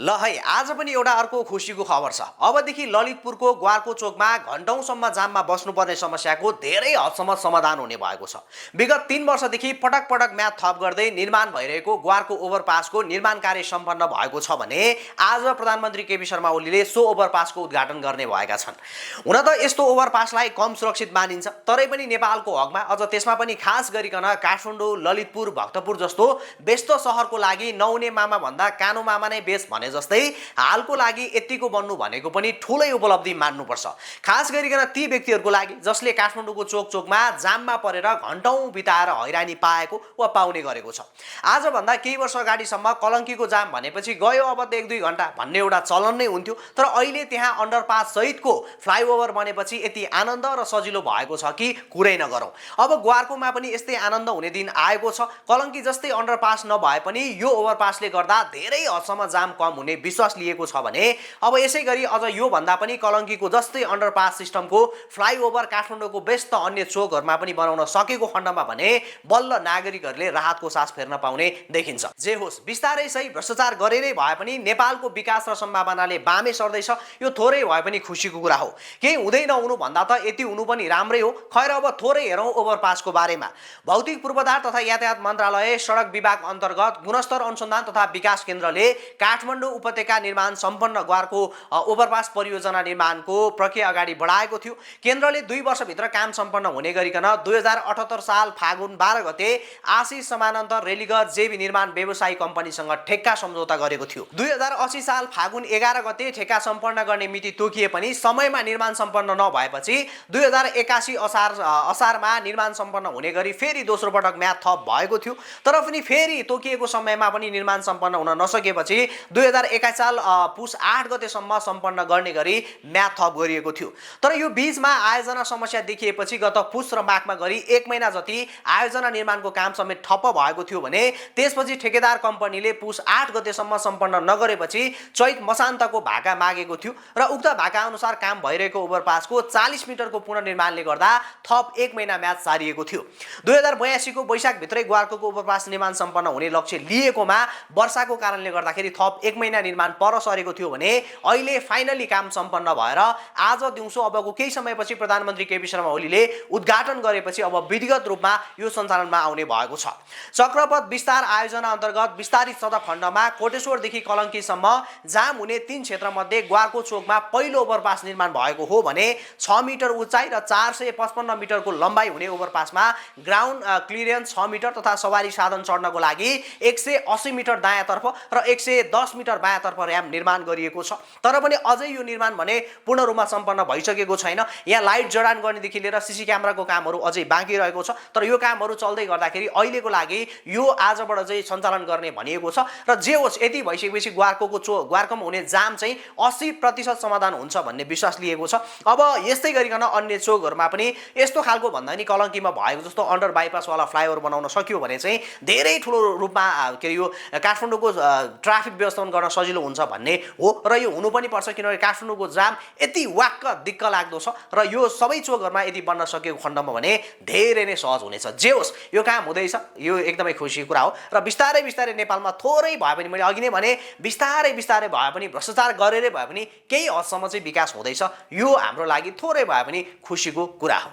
ल है आज पनि एउटा अर्को खुसीको खबर छ। अबदेखि ललितपुरको ग्वारको चोकमा घण्टौँसम्म जाममा बस्नुपर्ने समस्याको धेरै हदसम्म समाधान हुने भएको छ। विगत 3 वर्षदेखि पटक पटक म्याद थप गर्दै निर्माण भइरहेको ग्वारको ओभरपासको निर्माण कार्य सम्पन्न भएको छ भने आज प्रधानमन्त्री केपी शर्मा ओलीले सो ओभरपासको उद्घाटन गर्ने भएका छन्। हुन त यस्तो ओभरपासलाई कम सुरक्षित मानिन्छ, तरै पनि नेपालको हकमा अझ त्यसमा पनि खास गरिकन काठमाडौँ, ललितपुर, भक्तपुर जस्तो व्यस्त सहरको लागि नहुने मामा भन्दा कानो मामा नै बेस भने जस्तै हालको लागि यतिको बन्नु भनेको पनि ठूलै उपलब्धि मान्नुपर्छ। खास गरिकन ती व्यक्तिहरूको लागि जसले काठमाडौँको चोक चोकमा जाममा परेर घण्टौँ बिताएर हैरानी पाएको वा पाउने गरेको छ। आजभन्दा केही वर्ष अगाडिसम्म कलङ्कीको जाम भनेपछि गयो अब त 1-2 घण्टा भन्ने एउटा चलन नै हुन्थ्यो, तर अहिले त्यहाँ अन्डरपास सहितको फ्लाइओभर बनेपछि यति आनन्द र सजिलो भएको छ कि कुरै नगरौँ। अब ग्वारकोमा पनि यस्तै आनन्द हुने दिन आएको छ। कलङ्की जस्तै अन्डरपास नभए पनि यो ओभरपासले गर्दा धेरै हदसम्म जाम कम हुने विश्वास लिएको छ भने अब यसै गरी अझ यो भन्दा पनि कलङ्कीको जस्तै अन्डरपास सिस्टमको फ्लाइओभर काठमाडौँको व्यस्त अन्य चोकहरुमा पनि बनाउन सकेको खण्डमा भने बल्ल नागरिकहरूले राहतको सास फेर्न पाउने देखिन्छ। जे होस्, बिस्तारै सही भ्रष्टाचार गरेरै भए पनि नेपालको विकास र सम्भावनाले बामे सर्दैछ, यो थोरै भए पनि खुसीको कुरा हो। केही हुँदै नहुनु भन्दा त यति हुनु पनि राम्रै हो। खैर अब थोरै हेरौँ ओभरपासको बारेमा। भौतिक पूर्वाधार तथा यातायात मन्त्रालय, सडक विभाग अन्तर्गत गुणस्तर अनुसन्धान तथा विकास केन्द्रले काठमाडौँ उपत्यका निर्माण सम्पन्न ग्वारको ओभरपास परियोजना निर्माणको प्रक्रिया अगाडि बढाएको थियो। केन्द्रले 2 वर्षभित्र काम सम्पन्न हुने गरिकन 2078 साल फागुन 12 गते आशिष समानान्तर रेलीगर जेबी निर्माण व्यवसायी कम्पनीसँग ठेक्का सम्झौता गरेको थियो। 2080 साल फागुन 11 गते ठेक्का सम्पन्न गर्ने मिति तोकिए पनि समयमा निर्माण सम्पन्न नभएपछि 2081 असारमा निर्माण सम्पन्न हुने गरी फेरि दोस्रो पटक म्याद थप भएको थियो। तर पनि फेरि तोकिएको समयमा पनि निर्माण सम्पन्न हुन नसकेपछि 2021 साल पुस 8 गतेसम्म सम्पन्न गर्ने गरी म्याद थप गरिएको थियो। तर यो बीचमा आयोजना समस्या देखिएपछि गत पुस र माघमा गरी 1 महिना जति आयोजना निर्माणको काम समेत ठप्प भएको थियो भने त्यसपछि ठेकेदार कम्पनीले पुस 8 गतेसम्म सम्पन्न नगरेपछि चैत मसान्तको भाका मागेको थियो र उक्त भाका अनुसार काम भइरहेको ओभरपासको 40 मिटरको पुनर्निर्माणले गर्दा थप 1 महिना म्याद सारिएको थियो। 2082 को वैशाखभित्रै ग्वारको ओभरपास निर्माण सम्पन्न हुने लक्ष्य लिएकोमा वर्षाको कारणले गर्दाखेरि थप 1 महिना निर्माण पर सरेको थियो भने अहिले फाइनली काम सम्पन्न भएर आज दिउँसो अबको केही समयपछि प्रधानमन्त्री केपी शर्मा ओलीले उद्घाटन गरेपछि अब विधिगत रूपमा यो सञ्चालनमा आउने भएको छ। चक्रपथ विस्तार आयोजना अन्तर्गत विस्तारित सडक खण्डमा कोटेश्वरदेखि कलङ्कीसम्म जाम हुने 3 क्षेत्रमध्ये ग्वारको चोकमा पहिलो ओभरपास निर्माण भएको हो भने 6 मिटर उचाइ र 455 मिटरको लम्बाइ हुने ओभरपासमा ग्राउन्ड क्लियरेन्स 6 मिटर तथा सवारी साधन चढ्नको लागि 180 मिटर दायाँतर्फ र 110 मिटर बायाँतर्फ र्याम्प निर्माण गरिएको छ। तर पनि अझै यो निर्माण भने पूर्ण रूपमा सम्पन्न भइसकेको छैन। यहाँ लाइट जडान गर्नेदेखि लिएर सीसी क्यामेराको कामहरू अझै बाँकी रहेको छ। तर यो कामहरू चल्दै गर्दाखेरि अहिलेको लागि यो आजबाट चाहिँ सञ्चालन गर्ने भनिएको छ। र जे होस्, यति भइसकेपछि ग्वारकोमा हुने जाम चाहिँ 80% समाधान हुन्छ भन्ने विश्वास लिएको छ। अब यस्तै गरिकन अन्य चोकहरुमा पनि यस्तो खालको भन्दा नि कलङ्कीमा भएको जस्तो अन्डर बाइपासवाला फ्लाइओभर बनाउन सक्यो भने चाहिँ धेरै ठुलो रूपमा यो काठमाडौँको ट्राफिक व्यवस्थापन गर्न सजिलो हुन्छ भन्ने हो। र यो हुनु पनि पर्छ, किनभने काठमाडौँको जाम यति वाक्क दिक्क लाग्दो छ र यो सबै चोकहरुमा यदि बन्न सकेको खण्डमा भने धेरै नै सहज हुनेछ। जे होस्, यो काम हुँदैछ, यो एकदमै खुसीको कुरा हो। र बिस्तारै बिस्तारै नेपालमा थोरै भए पनि, मैले अघि नै भने, बिस्तारै बिस्तारै भए पनि भ्रष्टाचार गरेरै भए पनि केही हदसम्म चाहिँ विकास हुँदैछ। यो हाम्रो लागि थोरै भए पनि खुसीको कुरा हो।